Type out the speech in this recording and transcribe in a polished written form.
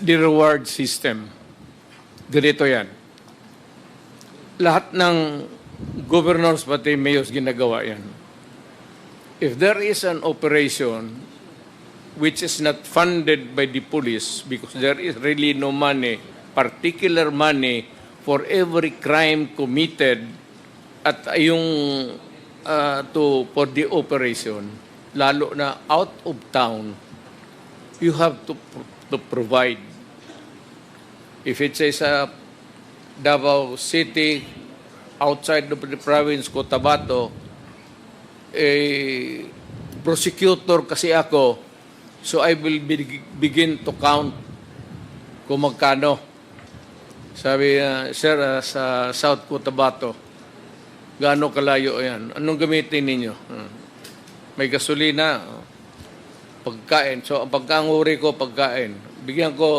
the reward system. Ganito yan. Lahat ng governors pati mayors ginagawa yan. If there is an operation which is not funded by the police because there is really no money, particular money for every crime committed at yung for the operation, lalo na out of town, you have to provide. If it says Davao City, outside of the province, Cotabato, prosecutor kasi ako, so I will begin to count kung magkano. Sabi, sir, sa South Cotabato, gaano kalayo yan? Anong gamitin ninyo? May gasolina, pagkain. So, ang pagkanguri ko, pagkain. Bigyan ko